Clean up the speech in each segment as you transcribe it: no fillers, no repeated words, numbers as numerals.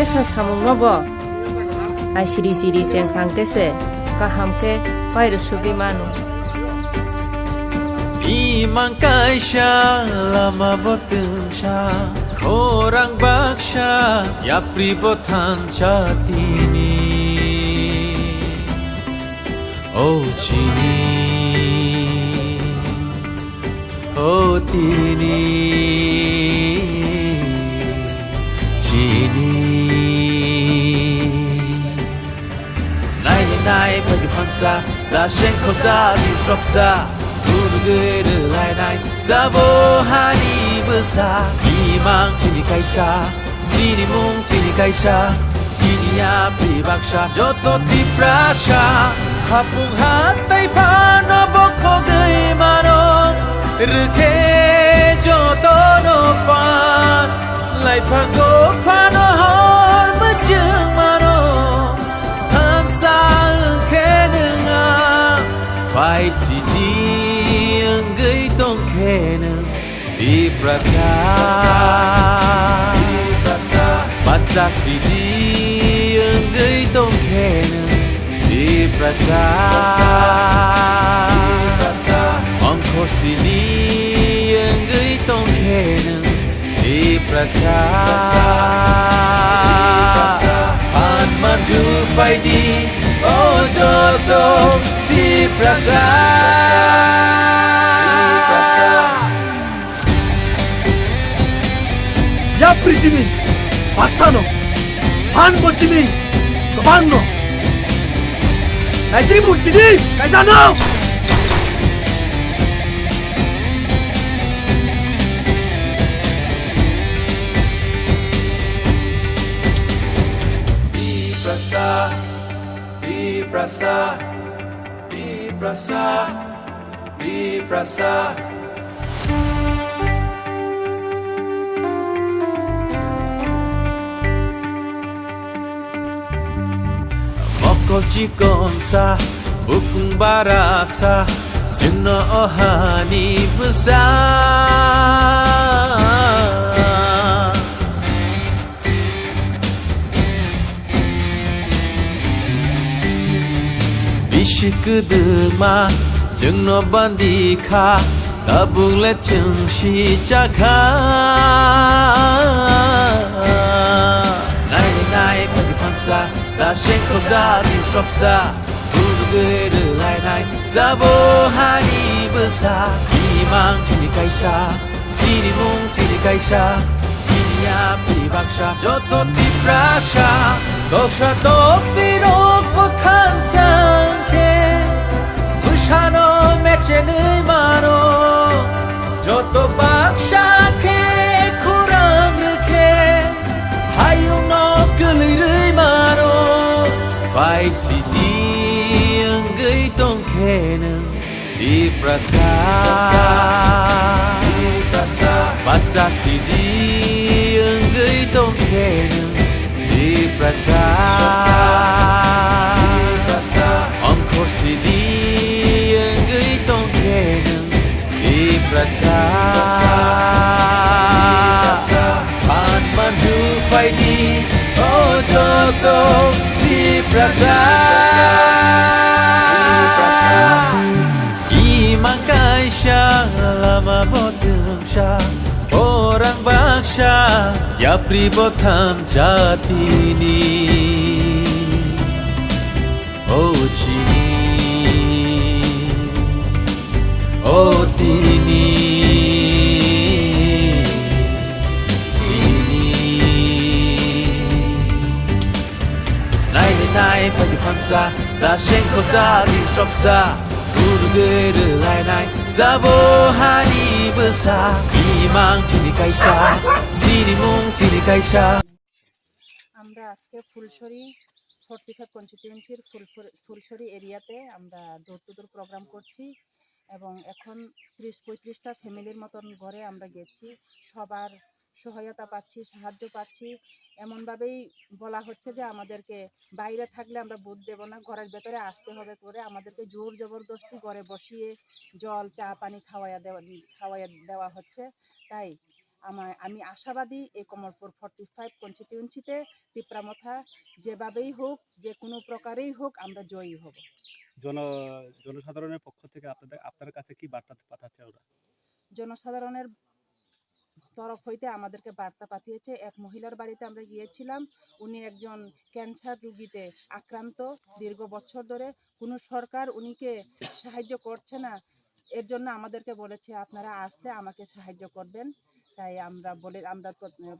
desa samung nobo ai siri siri cengkang kese kaham ke pair sugi manu Imang kaisha lama botensha khorang baksha yapri botan chatini oh chini oh tini chini nai nai pagi fansa la shen kosa di sropsa Guru lai nai Zabo hani besar Imang sini kaisa Sini mung sini kaisa Sini ya pribaksha Joto ti prasha Kapung hatai pano boko gay mano Rke joto no fan Lai pango pano hor bejeng mano Hansa kenenga Pai sidi Enggai tong keneng di prasa baca sidi enggai tong keneng di prasa ongko sini enggai tong keneng di prasa pan maju faidi oh jodo di prasa Yapri Jimmy, Pasano, Hanbo Jimmy, Kabano, Najibu Jimmy, Kaisano! Di prasa, di prasa, di prasa, di prasa. Mokol cikonsa, bukung barasa, jeno ohani besar. Bisik kedema, jeno bandika, tabung leceng si jaka. Nai pagi fansa, la shen kosa di sropsa, guru gede lai nai, zabo hani besar, imang sini kaisa, sini mung sini kaisa, sini ya pribaksha, joto ti prasha, doksha topi rok botan sangke, bushano mechene mano, joto baksha ke kurang reke, hayung Pai sidi enggai tong keneng di prasa baca sidi enggai tong keneng di prasa ongko sidi enggai tong keneng di prasa pan mandu faidi oh joto di prasa Imang kaisha lama botensha orang baksha yapri botan jatini oh chini oh tini Nai pagi fansa, la shen kosa di sropsa, guru gede lai nai, zabo hani besar, imang sini kaisa, sini mung sini kaisa. আমরা আজকে ফুলসরি 45 কনস্টিটিউয়েন্সির ফুলসরি এরিয়াতে আমরা door to door programme করছি এবং এখন 30-35টা ফ্যামিলির মতন ঘরে আমরা গেছি সবার সহায়তা পাচ্ছি সাহায্য পাচ্ছি এমনভাবেই বলা হচ্ছে যে আমাদেরকে বাইরে থাকলে আমরা ভোট দেব না ঘরের ভেতরে আসতে হবে করে আমাদেরকে জোর জবরদস্তি ঘরে বসিয়ে জল চা পানি খাওয়াইয়া দেওয়া হচ্ছে তাই আমি আশাবাদী এই কমলপুর 45 কনস্টিটিউয়েন্সিতে তিপ্রামথা যেভাবেই হোক, যে কোনো প্রকারেই হোক, আমরা জয়ী হব। জনসাধারণের পক্ষ থেকে আপনার কাছে কি বার্তা পাঠাচ্ছে ওরা? জনসাধারণের তরফ হইতে আমাদেরকে বার্তা পাঠিয়েছে। এক মহিলার বাড়িতে আমরা গিয়েছিলাম, উনি একজন ক্যান্সার রোগীতে আক্রান্ত, দীর্ঘ বছর ধরে কোনো সরকার উনিকে সাহায্য করছে না। এর জন্য আমাদেরকে বলেছে আপনারা আসলে আমাকে সাহায্য করবেন। তাই আমরা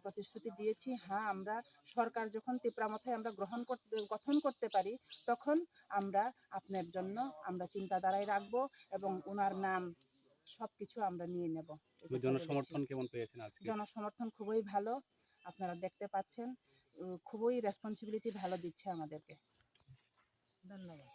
প্রতিশ্রুতি দিয়েছি, হ্যাঁ আমরা সরকার যখন তিপ্রামথায় আমরা গঠন করতে পারি, তখন আমরা আপনার জন্য আমরা চিন্তাধারায় রাখবো এবং ওনার নাম সবকিছু আমরা নিয়ে নেব। জনসমর্থন কেমন পেয়েছেন আজকে? জনসমর্থন খুবই ভালো, আপনারা দেখতে পাচ্ছেন, খুবই রেসপন্সিবিলিটি ভালো দিচ্ছে আমাদেরকে। ধন্যবাদ।